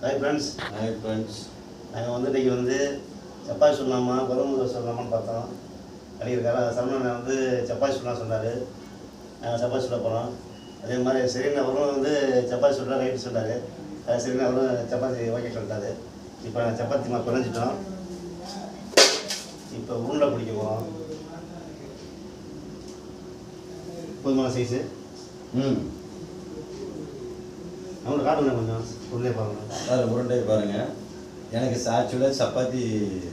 Hi friends. நாங்கள் வந்து இன்றைக்கி வந்து சப்பாத்தி சொல்லலாமா கோதுமை சொல்லலாமான்னு பார்த்தோம். அடிக்கிறக்கார சரவணன் வந்து சப்பாத்தி சொல்லலாம் சொன்னார். நாங்கள் சப்பாத்தி சொல்ல போகிறோம். அதே மாதிரி சரின்னு அவரும் வந்து சப்பாத்தி சொல்ல ரைட்டு சொன்னார். சரின்னு அவரும் சப்பாத்தி ஓகே சொல்லிட்டாரு. இப்போ நாங்கள் சப்பாத்தி குறைஞ்சிட்டோம். இப்போ உருண்டை பிடிக்க போகிறோம். போதுமான சைஸு. அவங்களுக்கு காட்டுங்க கொஞ்சம் உருண்டை பாருங்கள். சார் உருண்டை பாருங்கள். எனக்கு ஆக்சுவலாக சப்பாத்தி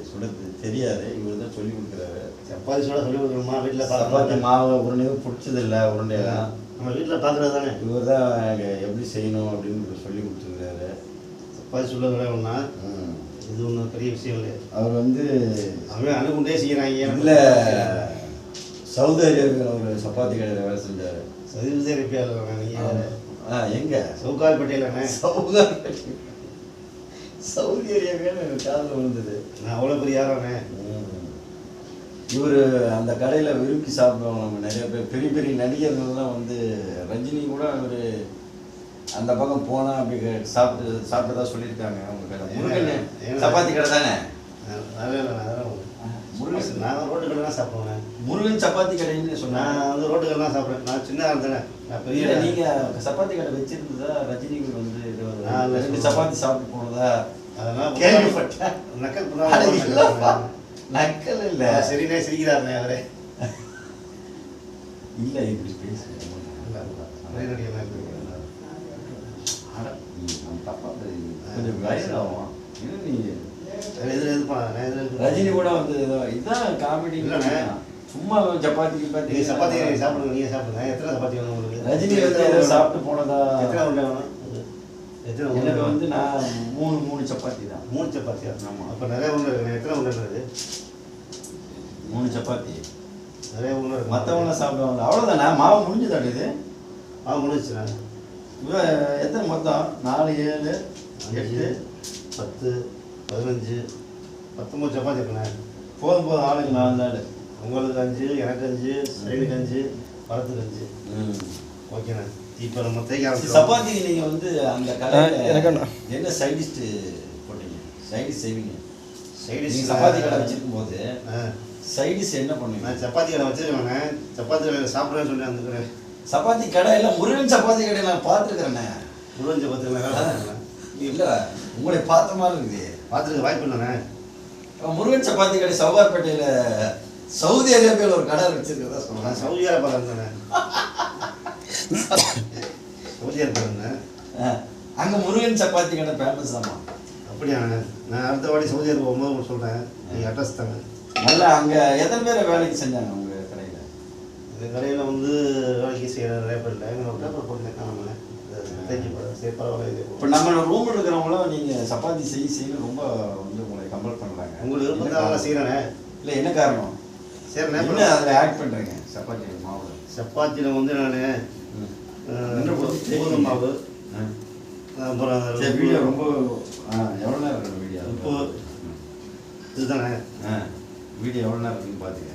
சுட தெரியாது. இவர் தான் சொல்லி கொடுக்குறாரு. சப்பாத்தி சுட சொல்லி கொடுக்கணுமா? வீட்டில் சப்பாத்தி மாவு உருண்டையும் பிடிச்சதில்லை. உருண்டையெல்லாம் நம்ம வீட்டில் பார்க்குறது தானே. இவர் தான் எப்படி செய்யணும் அப்படின்னு சொல்லி கொடுத்துருக்காரு. சப்பாத்தி சுட விளையாடுனா இது ஒன்றும் பெரிய விஷயம் இல்லை. அவர் வந்து அவன் அணுகுண்டே செய்கிறாங்க. இல்லை, சவுதி அரேபியாவில் ஒரு சப்பாத்தி கடையில் வேலை செஞ்சார். சவுதி அரேபியாவில் நீங்கள் எங்கே? சவுகார்பேட்டையிலண்ணே. சவுதி அரேபியான்னு எனக்கு காதில் விழுந்தது. நான் அவ்வளோ பெரிய யாரானே. இவர் அந்த கடையில் விரும்பி சாப்பிடுவோம். நம்ம நிறைய பேர் பெரிய பெரிய நடிகர்கள்லாம் வந்து ரஜினி கூட அவர் அந்த பக்கம் போனால் அப்படி சாப்பிட்டதா சொல்லியிருக்காங்க. அவங்க கடை முருகன் சப்பாத்தி கடை தானே? முருகன் நான் ரோட்டு கடை தான் சாப்பிடுவேன். முருகன் சப்பாத்தி கடைன்னு சொன்னேன். நான் வந்து ரோட்டு கடை தான் சாப்பிடுவேன். நான் சின்ன இருந்தேன். நான் பெரிய நீங்கள் சப்பாத்தி கடை வச்சிருந்ததா? ரஜினி வந்து 2 சப்பாத்தி சாப்பிட்டு போனதா அதெல்லாம் கேள்விப்பட்டேன். நக்கல் நக்கல் இல்லை. சரிண்ணே சிரிக்கிறாருண்ணே அவரே. இல்லை, இப்படி பேசுகிறேன். கொஞ்சம் வயசாகும். ரஜினி கூட வந்து இதுதான் காமெடி இல்லைண்ணே. சும்மா சப்பாத்தி நீங்கள் சப்பாத்தி சாப்பிடுங்க. நீங்கள் சாப்பிடுங்க. எத்தனை சப்பாத்தி வேணும் உங்களுக்கு? ரஜினி வந்து ஏதோ சாப்பிட்டு போனதா? எத்தனை உருண்டை வேணும்? எனக்கு வந்து நான் 3 சப்பாத்தி தான். 3 சப்பாத்தியா? ஆமாம். அப்போ நிறைய உருண்டை இருக்குண்ணே. எத்தனை உருண்டை இருக்குது? 3 சப்பாத்தி. நிறைய உருண்டை இருக்கு. மற்றவங்களாம் சாப்பிடுவாங்க. அவ்வளோதானே? மாவு முடிஞ்சுதாட்டு இது? முடிஞ்சுண்ணே. எத்தனை மொத்தம்? 4, 7, 8, 10, 15, 19 சப்பாத்தி இருக்குண்ணே. போதும் ஆளுக்கு 4 நாள். உங்களுக்கு 5, எனக்கு 5, சைடுக்கு 5, பழத்துக்கு 5. ஓகேண்ணே. இப்போ நம்ம தேய்க்க ஆரம்பிச்சு சப்பாத்தி நீங்கள் வந்து அந்த கடையில் என்ன சைடிஷ் போட்டீங்க? சைடிஷ் செய்வீங்க? சைடிஷ் சப்பாத்தி கடை வச்சிருக்கும் போது சைடிஷ் என்ன பண்ணுவீங்க? நான் சப்பாத்தி கடை வச்சுருக்கேண்ணே. சப்பாத்தி கடை சாப்பிட்றேன்னு சொல்லி அந்த சப்பாத்தி கடையில் முருகன் சப்பாத்தி கடை நான் பார்த்துருக்குறேண்ணே. முருகன் சப்பாத்தி இல்லை, உங்களை பார்த்த மாதிரி இருக்குது. பார்த்துருக்க வாய்ப்பு இல்லைண்ணே. முருகன் சப்பாத்தி கடை சவுகார்பேட்டையில் சவுதி அரேபியாவில் ஒரு கடை வச்சிருக்கிறதா சொல்கிறேன். சவுதி அரேபியா இருந்தேண்ணே. சவுதி அரேபியா இருந்தேன். அங்கே முருகன் சப்பாத்தி கடை ஃபேமஸ் தாம்மா. அப்படியாண்ணே. நான் அடுத்த வாட்டி சவுதி அரேபியா போகும்போது சொல்கிறேன். நீங்கள் அட்ரஸ் தாங்க. நல்லா அங்கே எத்தனை பேர் வேலைக்கு செஞ்சாங்க உங்கள் கடையில்? இந்த கடையில் வந்து வேலைக்கு செய்கிற நிறைய பேர் இல்லை. எங்களை ஒரு பேப்பர் போட்டு நம்ம தேய்ச்சி சரி பரவாயில்ல. இப்போ நம்ம ரூமில் இருக்கிறவங்களும் நீங்கள் சப்பாத்தி செய்யணும் ரொம்ப வந்து உங்களை கம்பல் பண்ணுறாங்க. உங்களுக்கு விருப்பம் செய்கிறேண்ணே. இல்லை, என்ன காரணம்? சரிண்ணே. என்ன அதில் ஆட் பண்ணுறீங்க சப்பாத்தி மாவு? சப்பாத்தியில் வந்து நான் கோதுமை மாவு அப்புறம் வீடியோ ரொம்ப எவ்வளோ நேரம் இருக்கணும் வீடியோ? இப்போ இதுதானே வீடியோ எவ்வளோ நேரம் இருக்குன்னு பார்த்துக்க.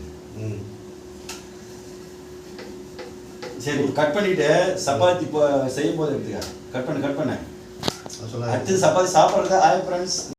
சரி, கட் பண்ணிவிட்டு சப்பாத்தி இப்போ செய்யும் போது எடுத்துக்க. கட் பண்ண சொல்ல அடுத்து சப்பாத்தி சாப்பிட்றது. Hi friends.